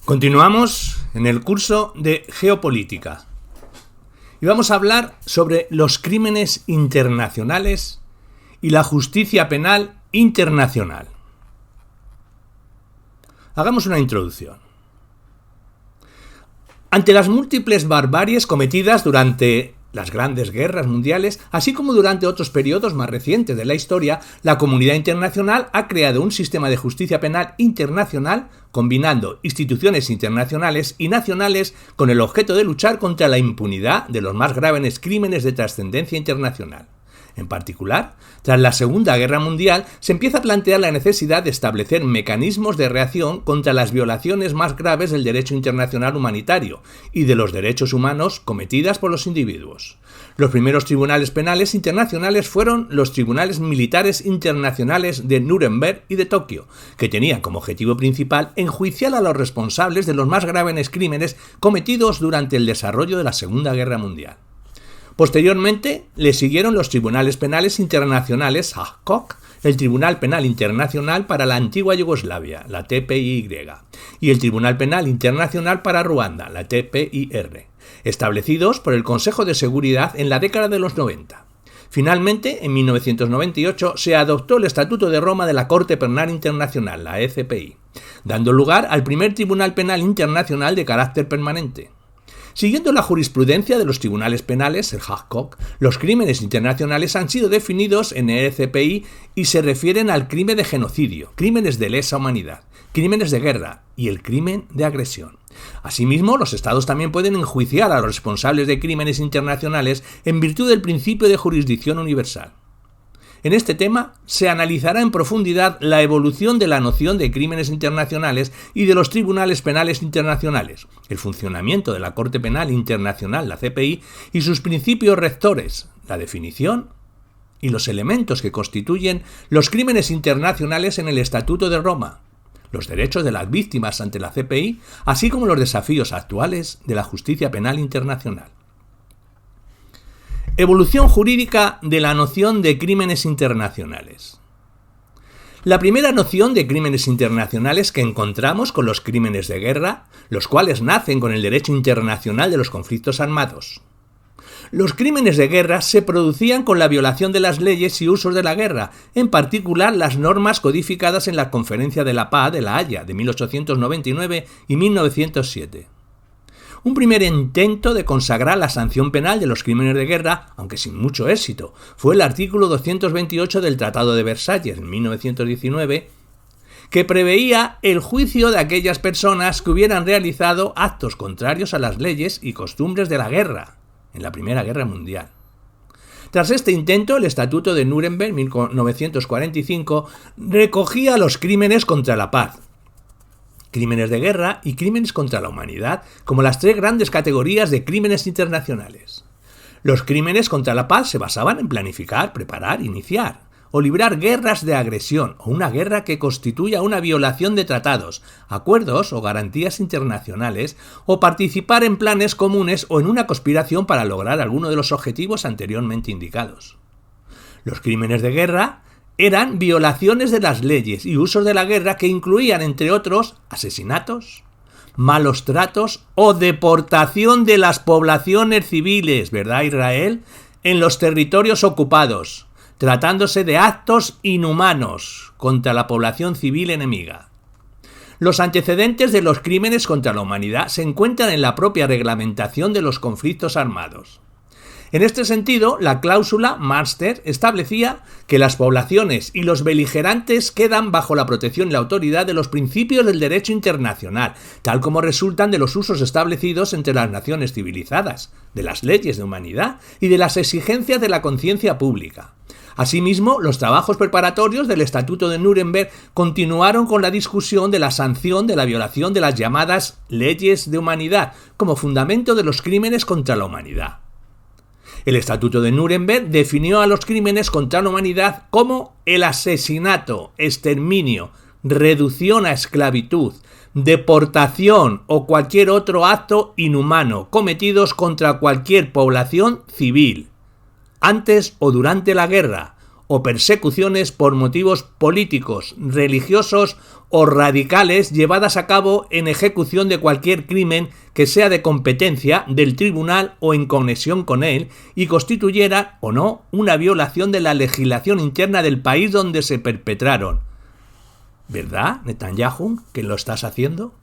Continuamos en el curso de Geopolítica y vamos a hablar sobre los crímenes internacionales y la justicia penal internacional. Hagamos una introducción. Ante las múltiples barbaries cometidas durante las grandes guerras mundiales, así como durante otros periodos más recientes de la historia, la comunidad internacional ha creado un sistema de justicia penal internacional combinando instituciones internacionales y nacionales con el objeto de luchar contra la impunidad de los más graves crímenes de trascendencia internacional. En particular, tras la Segunda Guerra Mundial, se empieza a plantear la necesidad de establecer mecanismos de reacción contra las violaciones más graves del derecho internacional humanitario y de los derechos humanos cometidas por los individuos. Los primeros tribunales penales internacionales fueron los tribunales militares internacionales de Nuremberg y de Tokio, que tenían como objetivo principal enjuiciar a los responsables de los más graves crímenes cometidos durante el desarrollo de la Segunda Guerra Mundial. Posteriormente le siguieron los tribunales penales internacionales Haškog, el Tribunal Penal Internacional para la Antigua Yugoslavia, la TPIY, y el Tribunal Penal Internacional para Ruanda, la TPIR, establecidos por el Consejo de Seguridad en la década de los 90. Finalmente, en 1998, se adoptó el Estatuto de Roma de la Corte Penal Internacional, la ECPI, dando lugar al primer Tribunal Penal Internacional de carácter permanente. Siguiendo la jurisprudencia de los tribunales penales, el Haškog, los crímenes internacionales han sido definidos en el ECPI y se refieren al crimen de genocidio, crímenes de lesa humanidad, crímenes de guerra y el crimen de agresión. Asimismo, los estados también pueden enjuiciar a los responsables de crímenes internacionales en virtud del principio de jurisdicción universal. En este tema se analizará en profundidad la evolución de la noción de crímenes internacionales y de los tribunales penales internacionales, el funcionamiento de la Corte Penal Internacional, la CPI, y sus principios rectores, la definición y los elementos que constituyen los crímenes internacionales en el Estatuto de Roma, los derechos de las víctimas ante la CPI, así como los desafíos actuales de la justicia penal internacional. Evolución jurídica de la noción de crímenes internacionales. La primera noción de crímenes internacionales que encontramos con los crímenes de guerra, los cuales nacen con el derecho internacional de los conflictos armados. Los crímenes de guerra se producían con la violación de las leyes y usos de la guerra, en particular las normas codificadas en la Conferencia de la Paz de La Haya de 1899 y 1907. Un primer intento de consagrar la sanción penal de los crímenes de guerra, aunque sin mucho éxito, fue el artículo 228 del Tratado de Versalles en 1919, que preveía el juicio de aquellas personas que hubieran realizado actos contrarios a las leyes y costumbres de la guerra, en la Primera Guerra Mundial. Tras este intento, el Estatuto de Nuremberg, 1945, recogía los crímenes contra la paz, crímenes de guerra y crímenes contra la humanidad como las tres grandes categorías de crímenes internacionales. Los crímenes contra la paz se basaban en planificar, preparar, iniciar o librar guerras de agresión o una guerra que constituya una violación de tratados, acuerdos o garantías internacionales o participar en planes comunes o en una conspiración para lograr alguno de los objetivos anteriormente indicados. Los crímenes de guerra eran violaciones de las leyes y usos de la guerra que incluían, entre otros, asesinatos, malos tratos o deportación de las poblaciones civiles, ¿verdad, Israel?, en los territorios ocupados, tratándose de actos inhumanos contra la población civil enemiga. Los antecedentes de los crímenes contra la humanidad se encuentran en la propia reglamentación de los conflictos armados. En este sentido, la cláusula Maastricht establecía que las poblaciones y los beligerantes quedan bajo la protección y la autoridad de los principios del derecho internacional, tal como resultan de los usos establecidos entre las naciones civilizadas, de las leyes de humanidad y de las exigencias de la conciencia pública. Asimismo, los trabajos preparatorios del Estatuto de Nuremberg continuaron con la discusión de la sanción de la violación de las llamadas leyes de humanidad como fundamento de los crímenes contra la humanidad. El Estatuto de Nuremberg definió a los crímenes contra la humanidad como el asesinato, exterminio, reducción a esclavitud, deportación o cualquier otro acto inhumano cometidos contra cualquier población civil, antes o durante la guerra, o persecuciones por motivos políticos, religiosos o radicales llevadas a cabo en ejecución de cualquier crimen que sea de competencia del tribunal o en conexión con él y constituyera o no una violación de la legislación interna del país donde se perpetraron. ¿Verdad, Netanyahu, que lo estás haciendo?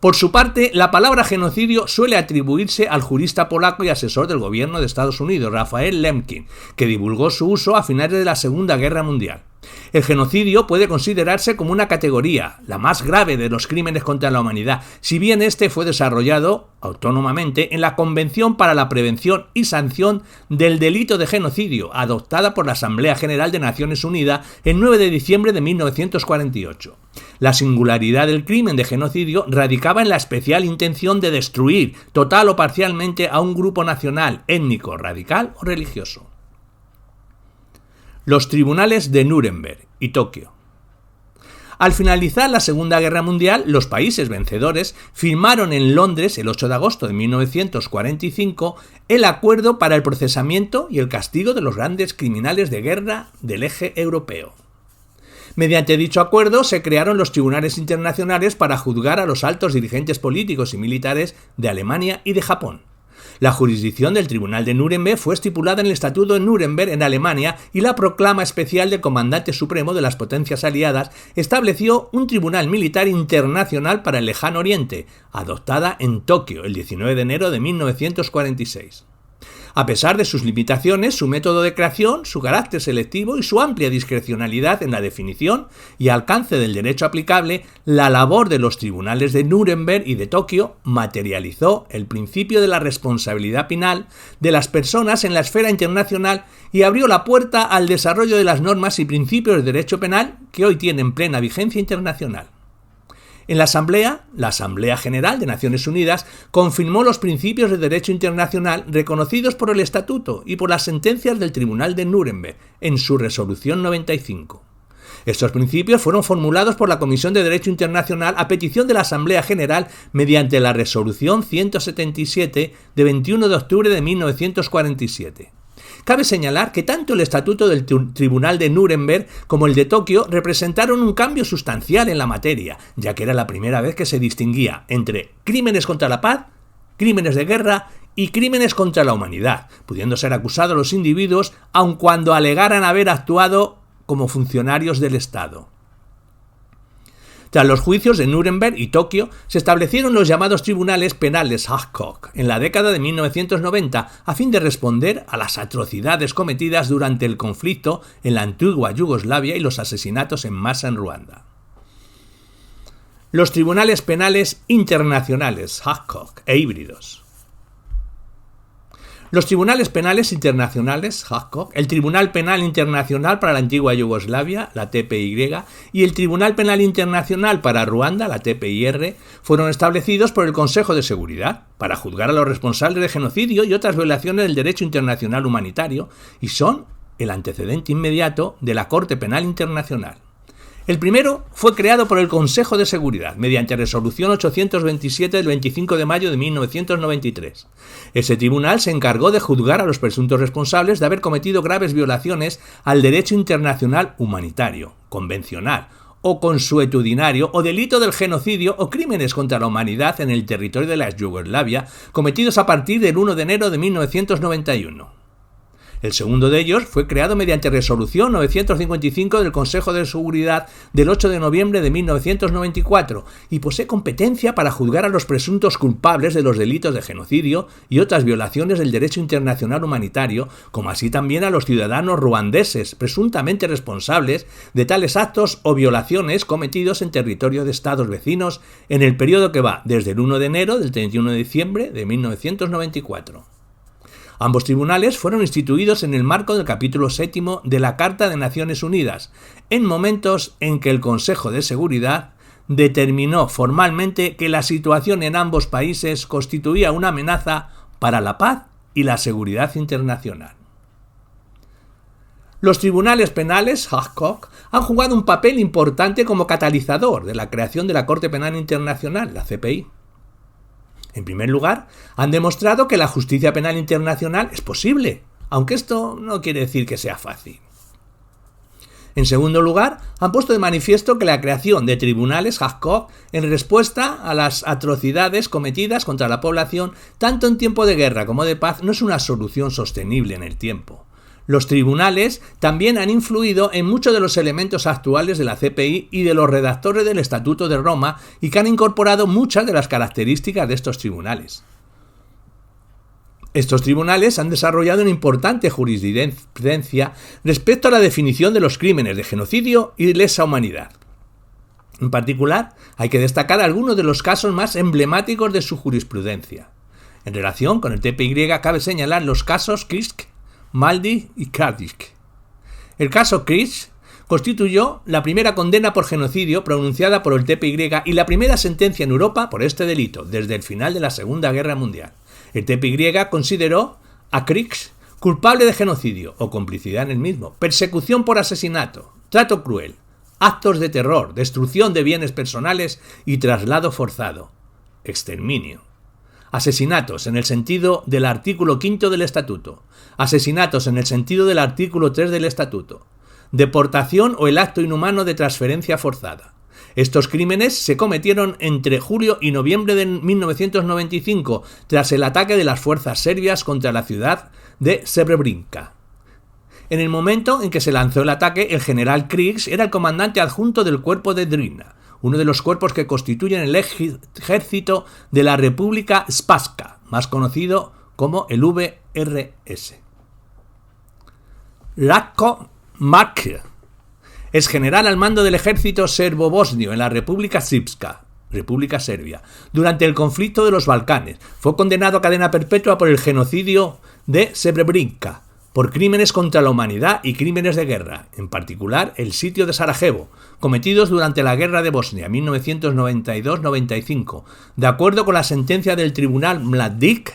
Por su parte, la palabra genocidio suele atribuirse al jurista polaco y asesor del gobierno de Estados Unidos, Raphael Lemkin, que divulgó su uso a finales de la Segunda Guerra Mundial. El genocidio puede considerarse como una categoría, la más grave de los crímenes contra la humanidad, si bien este fue desarrollado autónomamente en la Convención para la Prevención y Sanción del Delito de Genocidio, adoptada por la Asamblea General de Naciones Unidas el 9 de diciembre de 1948. La singularidad del crimen de genocidio radicaba en la especial intención de destruir, total o parcialmente, a un grupo nacional, étnico, radical o religioso. Los tribunales de Nuremberg y Tokio. Al finalizar la Segunda Guerra Mundial, los países vencedores firmaron en Londres, el 8 de agosto de 1945, el acuerdo para el procesamiento y el castigo de los grandes criminales de guerra del eje europeo. Mediante dicho acuerdo se crearon los tribunales internacionales para juzgar a los altos dirigentes políticos y militares de Alemania y de Japón. La jurisdicción del Tribunal de Nuremberg fue estipulada en el Estatuto de Nuremberg en Alemania y la Proclama Especial del Comandante Supremo de las Potencias Aliadas estableció un Tribunal Militar Internacional para el Lejano Oriente, adoptada en Tokio el 19 de enero de 1946. A pesar de sus limitaciones, su método de creación, su carácter selectivo y su amplia discrecionalidad en la definición y alcance del derecho aplicable, la labor de los tribunales de Nuremberg y de Tokio materializó el principio de la responsabilidad penal de las personas en la esfera internacional y abrió la puerta al desarrollo de las normas y principios de derecho penal que hoy tienen plena vigencia internacional. En la Asamblea General de Naciones Unidas confirmó los principios de derecho internacional reconocidos por el Estatuto y por las sentencias del Tribunal de Nuremberg en su resolución 95. Estos principios fueron formulados por la Comisión de Derecho Internacional a petición de la Asamblea General mediante la resolución 177 de 21 de octubre de 1947. Cabe señalar que tanto el Estatuto del Tribunal de Nuremberg como el de Tokio representaron un cambio sustancial en la materia, ya que era la primera vez que se distinguía entre crímenes contra la paz, crímenes de guerra y crímenes contra la humanidad, pudiendo ser acusados los individuos aun cuando alegaran haber actuado como funcionarios del Estado. Tras los juicios de Nuremberg y Tokio, se establecieron los llamados tribunales penales Hackcock en la década de 1990 a fin de responder a las atrocidades cometidas durante el conflicto en la antigua Yugoslavia y los asesinatos en masa en Ruanda. Los tribunales penales internacionales Hackcock e híbridos. Los tribunales penales internacionales, Hackcock, el Tribunal Penal Internacional para la antigua Yugoslavia, la TPY, y el Tribunal Penal Internacional para Ruanda, la TPIR, fueron establecidos por el Consejo de Seguridad para juzgar a los responsables de genocidio y otras violaciones del derecho internacional humanitario y son el antecedente inmediato de la Corte Penal Internacional. El primero fue creado por el Consejo de Seguridad, mediante resolución 827 del 25 de mayo de 1993. Ese tribunal se encargó de juzgar a los presuntos responsables de haber cometido graves violaciones al derecho internacional humanitario, convencional, o consuetudinario, o delito del genocidio o crímenes contra la humanidad en el territorio de la Yugoslavia, cometidos a partir del 1 de enero de 1991. El segundo de ellos fue creado mediante resolución 955 del Consejo de Seguridad del 8 de noviembre de 1994 y posee competencia para juzgar a los presuntos culpables de los delitos de genocidio y otras violaciones del derecho internacional humanitario, como así también a los ciudadanos ruandeses presuntamente responsables de tales actos o violaciones cometidos en territorio de estados vecinos en el periodo que va desde el 1 de enero del 31 de diciembre de 1994. Ambos tribunales fueron instituidos en el marco del capítulo 7 de la Carta de Naciones Unidas, en momentos en que el Consejo de Seguridad determinó formalmente que la situación en ambos países constituía una amenaza para la paz y la seguridad internacional. Los tribunales penales, Hackcock, han jugado un papel importante como catalizador de la creación de la Corte Penal Internacional, la CPI. En primer lugar, han demostrado que la justicia penal internacional es posible, aunque esto no quiere decir que sea fácil. En segundo lugar, han puesto de manifiesto que la creación de tribunales ad hoc en respuesta a las atrocidades cometidas contra la población, tanto en tiempo de guerra como de paz, no es una solución sostenible en el tiempo. Los tribunales también han influido en muchos de los elementos actuales de la CPI y de los redactores del Estatuto de Roma y que han incorporado muchas de las características de estos tribunales. Estos tribunales han desarrollado una importante jurisprudencia respecto a la definición de los crímenes de genocidio y de lesa humanidad. En particular, hay que destacar algunos de los casos más emblemáticos de su jurisprudencia. En relación con el TPY cabe señalar los casos Krisch, Maldi y Kardich. El caso Krisch constituyó la primera condena por genocidio pronunciada por el TPY y la primera sentencia en Europa por este delito desde el final de la Segunda Guerra Mundial. El TPY consideró a Krisch culpable de genocidio o complicidad en el mismo, persecución por asesinato, trato cruel, actos de terror, destrucción de bienes personales y traslado forzado, exterminio. Asesinatos en el sentido del artículo 5 del Estatuto, asesinatos en el sentido del artículo 3 del Estatuto, deportación o el acto inhumano de transferencia forzada. Estos crímenes se cometieron entre julio y noviembre de 1995 tras el ataque de las fuerzas serbias contra la ciudad de Srebrenica. En el momento en que se lanzó el ataque, el general Krisch era el comandante adjunto del cuerpo de Drina, uno de los cuerpos que constituyen el ejército de la República Srpska, más conocido como el VRS. Ratko Mladić es general al mando del ejército serbo-bosnio en la República Srpska, República Serbia, durante el conflicto de los Balcanes. Fue condenado a cadena perpetua por el genocidio de Srebrenica, por crímenes contra la humanidad y crímenes de guerra, en particular el sitio de Sarajevo, cometidos durante la Guerra de Bosnia 1992-95. De acuerdo con la sentencia del tribunal, Mladić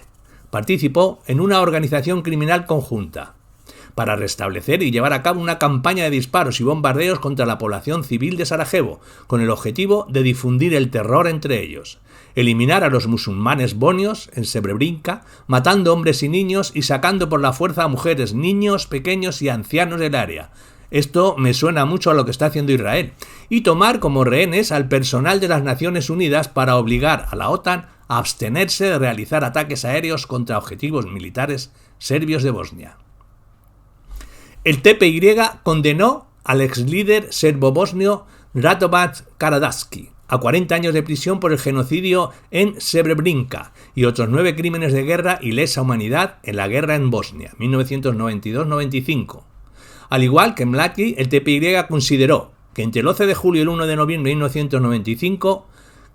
participó en una organización criminal conjunta para restablecer y llevar a cabo una campaña de disparos y bombardeos contra la población civil de Sarajevo, con el objetivo de difundir el terror entre ellos, eliminar a los musulmanes bosnios en Srebrenica, matando hombres y niños y sacando por la fuerza a mujeres, niños, pequeños y ancianos del área. Esto me suena mucho a lo que está haciendo Israel. Y tomar como rehenes al personal de las Naciones Unidas para obligar a la OTAN a abstenerse de realizar ataques aéreos contra objetivos militares serbios de Bosnia. El TPY condenó al exlíder serbo-bosnio Radovan Karađorđe a 40 años de prisión por el genocidio en Srebrenica y otros 9 crímenes de guerra y lesa humanidad en la guerra en Bosnia, 1992-95. Al igual que Mladić, el TPY consideró que entre el 11 de julio y el 1 de noviembre de 1995,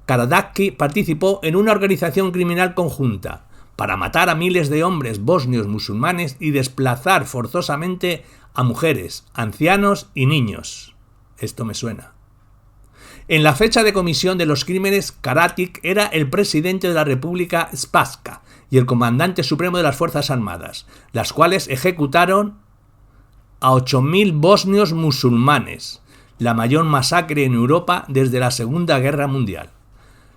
Karađorđe participó en una organización criminal conjunta para matar a miles de hombres bosnios musulmanes y desplazar forzosamente a mujeres, ancianos y niños. Esto me suena. En la fecha de comisión de los crímenes, Karađorđe era el presidente de la República Srpska y el comandante supremo de las Fuerzas Armadas, las cuales ejecutaron a 8.000 bosnios musulmanes, la mayor masacre en Europa desde la Segunda Guerra Mundial.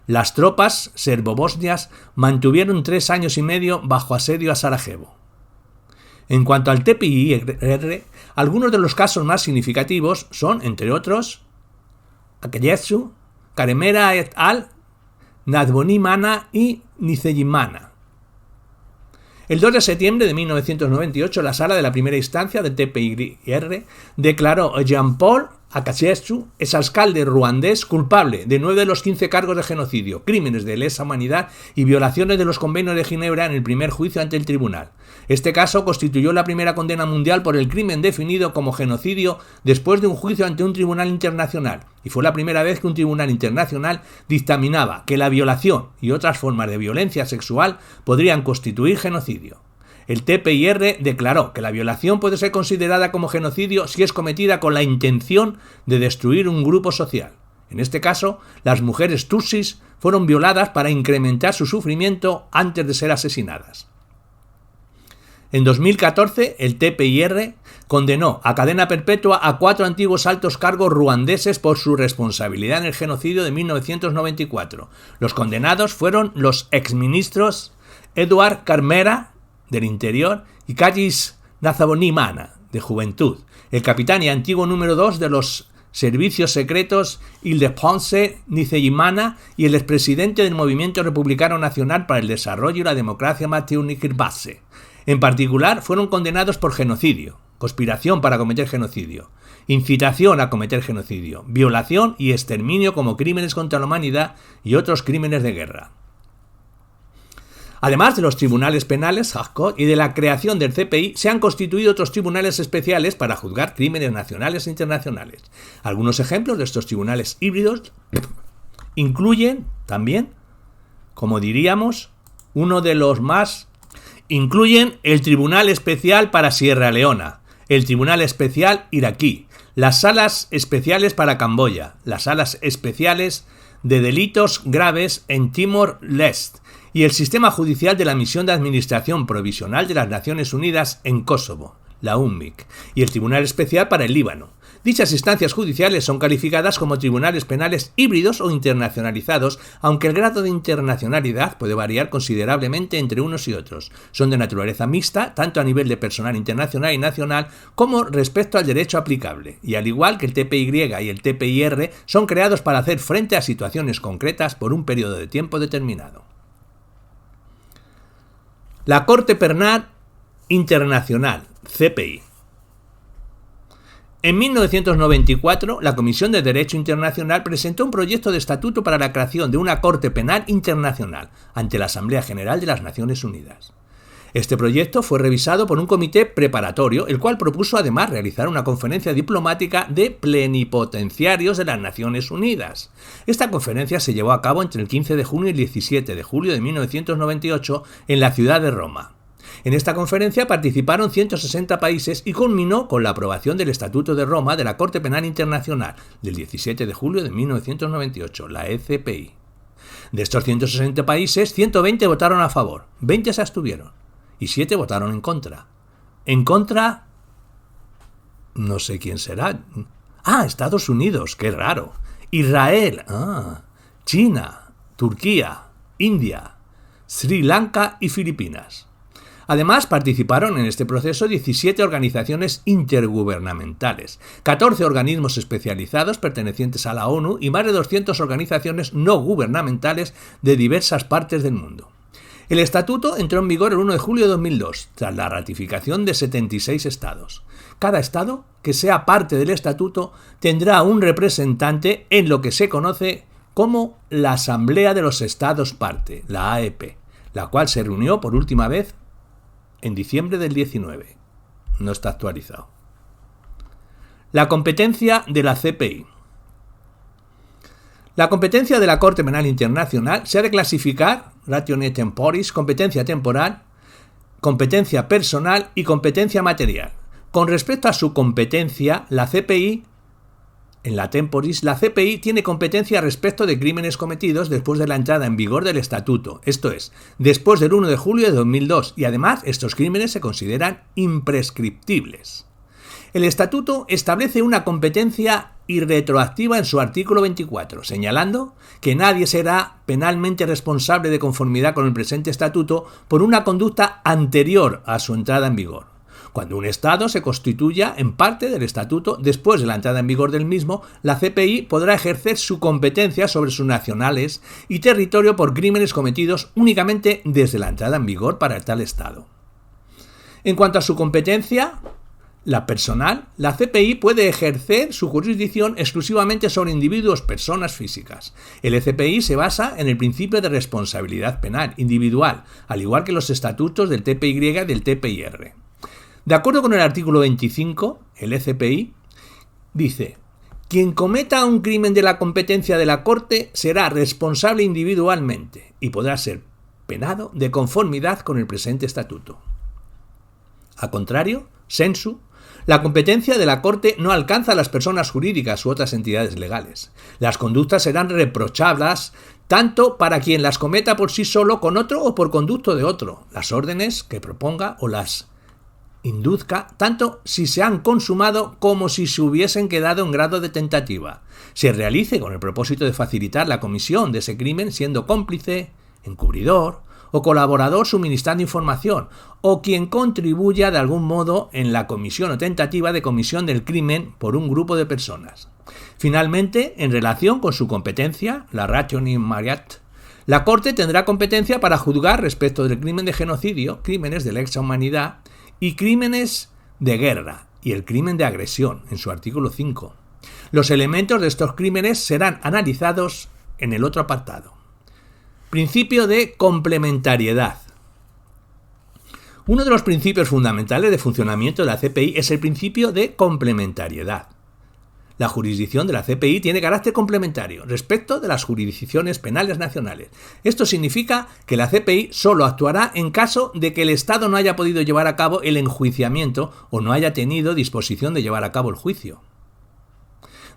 Las tropas serbo-bosnias mantuvieron 3 años y medio bajo asedio a Sarajevo. En cuanto al TPY, algunos de los casos más significativos son, entre otros, Akayesu, Karemera et al, Nadvonimana y Nicelimana. El 2 de septiembre de 1998, la sala de la primera instancia del TPY declaró a Jean-Paul Akayesu, exalcalde ruandés, culpable de 9 de los 15 cargos de genocidio, crímenes de lesa humanidad y violaciones de los convenios de Ginebra en el primer juicio ante el tribunal. Este caso constituyó la primera condena mundial por el crimen definido como genocidio después de un juicio ante un tribunal internacional, y fue la primera vez que un tribunal internacional dictaminaba que la violación y otras formas de violencia sexual podrían constituir genocidio. El TPY declaró que la violación puede ser considerada como genocidio si es cometida con la intención de destruir un grupo social. En este caso, las mujeres tutsis fueron violadas para incrementar su sufrimiento antes de ser asesinadas. En 2014, el TPY condenó a cadena perpetua a 4 antiguos altos cargos ruandeses por su responsabilidad en el genocidio de 1994. Los condenados fueron los exministros Eduard Karemera, del Interior, y Kajis Ravalomanana, de Juventud, el capitán y antiguo número 2 de los servicios secretos Ildefonso Nizeyimana y el expresidente del Movimiento Republicano Nacional para el Desarrollo y la Democracia Mateu Nikirbase. En particular, fueron condenados por genocidio, conspiración para cometer genocidio, incitación a cometer genocidio, violación y exterminio como crímenes contra la humanidad y otros crímenes de guerra. Además de los tribunales penales, Hagkot, y de la creación del CPI, se han constituido otros tribunales especiales para juzgar crímenes nacionales e internacionales. Algunos ejemplos de estos tribunales híbridos incluyen también, como diríamos, incluyen el Tribunal Especial para Sierra Leona, el Tribunal Especial iraquí, las Salas Especiales para Camboya, las Salas Especiales de Delitos Graves en Timor-Leste, y el Sistema Judicial de la Misión de Administración Provisional de las Naciones Unidas en Kosovo, la UNMIK, y el Tribunal Especial para el Líbano. Dichas instancias judiciales son calificadas como tribunales penales híbridos o internacionalizados, aunque el grado de internacionalidad puede variar considerablemente entre unos y otros. Son de naturaleza mixta, tanto a nivel de personal internacional y nacional, como respecto al derecho aplicable, y al igual que el TPY y el TPIR, son creados para hacer frente a situaciones concretas por un periodo de tiempo determinado. La Corte Penal Internacional, CPI. En 1994, la Comisión de Derecho Internacional presentó un proyecto de estatuto para la creación de una Corte Penal Internacional ante la Asamblea General de las Naciones Unidas. Este proyecto fue revisado por un comité preparatorio, el cual propuso además realizar una conferencia diplomática de plenipotenciarios de las Naciones Unidas. Esta conferencia se llevó a cabo entre el 15 de junio y el 17 de julio de 1998 en la ciudad de Roma. En esta conferencia participaron 160 países y culminó con la aprobación del Estatuto de Roma de la Corte Penal Internacional del 17 de julio de 1998, la ECPI. De estos 160 países, 120 votaron a favor, 20 se abstuvieron y 7 votaron en contra. En contra, no sé quién será. Estados Unidos, qué raro. Israel, China, Turquía, India, Sri Lanka y Filipinas. Además, participaron en este proceso 17 organizaciones intergubernamentales, 14 organismos especializados pertenecientes a la ONU y más de 200 organizaciones no gubernamentales de diversas partes del mundo. El estatuto entró en vigor el 1 de julio de 2002, tras la ratificación de 76 estados. Cada estado que sea parte del estatuto tendrá un representante en lo que se conoce como la Asamblea de los Estados Parte, la AEP, la cual se reunió por última vez en diciembre del 19. No está actualizado. La competencia de la CPI. La competencia de la Corte Penal Internacional se ha de clasificar, ratione temporis, competencia temporal, competencia personal y competencia material. Con respecto a su competencia, la CPI, en la temporis, la CPI tiene competencia respecto de crímenes cometidos después de la entrada en vigor del Estatuto, esto es, después del 1 de julio de 2002, y además estos crímenes se consideran imprescriptibles. El Estatuto establece una competencia irretroactiva en su artículo 24, señalando que nadie será penalmente responsable de conformidad con el presente Estatuto por una conducta anterior a su entrada en vigor. Cuando un Estado se constituya en parte del Estatuto después de la entrada en vigor del mismo, la CPI podrá ejercer su competencia sobre sus nacionales y territorio por crímenes cometidos únicamente desde la entrada en vigor para tal Estado. En cuanto a su competencia, la personal, la CPI puede ejercer su jurisdicción exclusivamente sobre individuos, personas físicas. El ECPI se basa en el principio de responsabilidad penal individual, al igual que los estatutos del TPY y del TPIR. De acuerdo con el artículo 25, el ECPI dice: quien cometa un crimen de la competencia de la Corte será responsable individualmente y podrá ser penado de conformidad con el presente estatuto. A contrario, sensu, la competencia de la Corte no alcanza a las personas jurídicas u otras entidades legales. Las conductas serán reprochables tanto para quien las cometa por sí solo con otro o por conducto de otro, las órdenes que proponga o las induzca, tanto si se han consumado como si se hubiesen quedado en grado de tentativa, se realice con el propósito de facilitar la comisión de ese crimen siendo cómplice, encubridor o colaborador suministrando información, o quien contribuya de algún modo en la comisión o tentativa de comisión del crimen por un grupo de personas. Finalmente, en relación con su competencia, la ration immediate, la Corte tendrá competencia para juzgar respecto del crimen de genocidio, crímenes de lesa humanidad y crímenes de guerra y el crimen de agresión, en su artículo 5. Los elementos de estos crímenes serán analizados en el otro apartado. Principio de complementariedad. Uno de los principios fundamentales de funcionamiento de la CPI es el principio de complementariedad. La jurisdicción de la CPI tiene carácter complementario respecto de las jurisdicciones penales nacionales. Esto significa que la CPI solo actuará en caso de que el Estado no haya podido llevar a cabo el enjuiciamiento o no haya tenido disposición de llevar a cabo el juicio.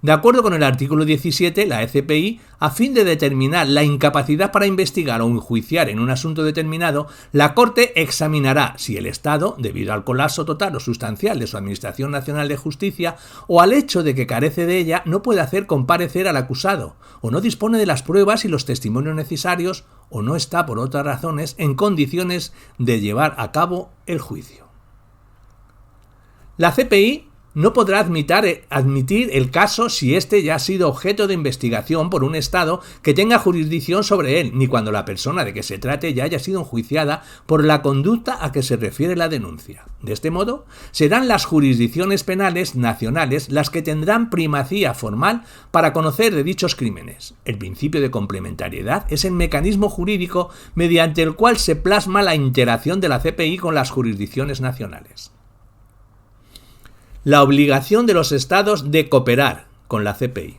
De acuerdo con el artículo 17, la CPI, a fin de determinar la incapacidad para investigar o enjuiciar en un asunto determinado, la Corte examinará si el Estado, debido al colapso total o sustancial de su Administración Nacional de Justicia o al hecho de que carece de ella, no puede hacer comparecer al acusado, o no dispone de las pruebas y los testimonios necesarios, o no está, por otras razones, en condiciones de llevar a cabo el juicio. La CPI no podrá admitir el caso si éste ya ha sido objeto de investigación por un Estado que tenga jurisdicción sobre él, ni cuando la persona de que se trate ya haya sido enjuiciada por la conducta a que se refiere la denuncia. De este modo, serán las jurisdicciones penales nacionales las que tendrán primacía formal para conocer de dichos crímenes. El principio de complementariedad es el mecanismo jurídico mediante el cual se plasma la interacción de la CPI con las jurisdicciones nacionales. La obligación de los Estados de cooperar con la CPI.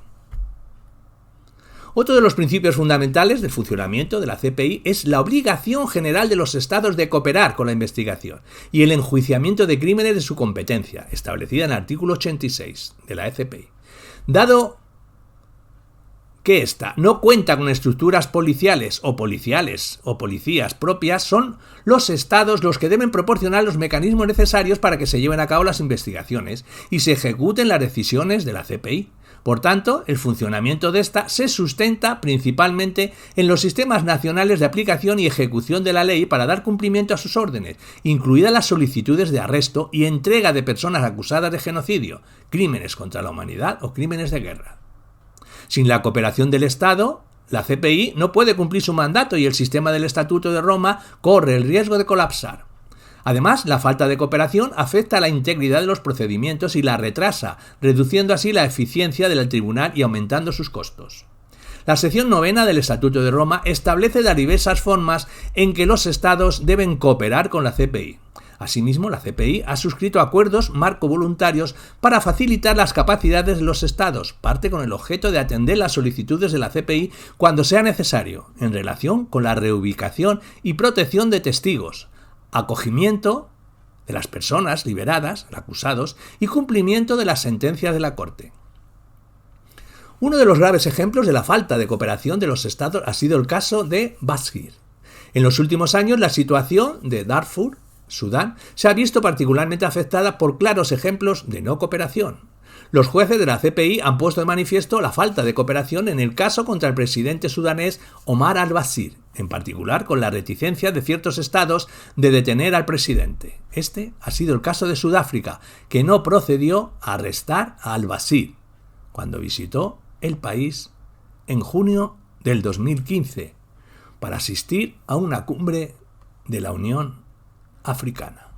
Otro de los principios fundamentales del funcionamiento de la CPI es la obligación general de los Estados de cooperar con la investigación y el enjuiciamiento de crímenes de su competencia, establecida en el artículo 86 de la CPI. Dado que ésta no cuenta con estructuras policiales o policías propias, son los Estados los que deben proporcionar los mecanismos necesarios para que se lleven a cabo las investigaciones y se ejecuten las decisiones de la CPI. Por tanto, el funcionamiento de esta se sustenta principalmente en los sistemas nacionales de aplicación y ejecución de la ley para dar cumplimiento a sus órdenes, incluidas las solicitudes de arresto y entrega de personas acusadas de genocidio, crímenes contra la humanidad o crímenes de guerra. Sin la cooperación del Estado, la CPI no puede cumplir su mandato y el sistema del Estatuto de Roma corre el riesgo de colapsar. Además, la falta de cooperación afecta a la integridad de los procedimientos y la retrasa, reduciendo así la eficiencia del tribunal y aumentando sus costos. La sección 9 del Estatuto de Roma establece las diversas formas en que los Estados deben cooperar con la CPI. Asimismo, la CPI ha suscrito acuerdos marco voluntarios para facilitar las capacidades de los Estados, parte con el objeto de atender las solicitudes de la CPI cuando sea necesario, en relación con la reubicación y protección de testigos, acogimiento de las personas liberadas, acusados, y cumplimiento de las sentencias de la Corte. Uno de los graves ejemplos de la falta de cooperación de los Estados ha sido el caso de Bashir. En los últimos años, la situación de Darfur, Sudán, se ha visto particularmente afectada por claros ejemplos de no cooperación. Los jueces de la CPI han puesto de manifiesto la falta de cooperación en el caso contra el presidente sudanés Omar al-Bashir, en particular con la reticencia de ciertos estados de detener al presidente. Este ha sido el caso de Sudáfrica, que no procedió a arrestar a al-Bashir cuando visitó el país en junio del 2015 para asistir a una cumbre de la Unión Africana.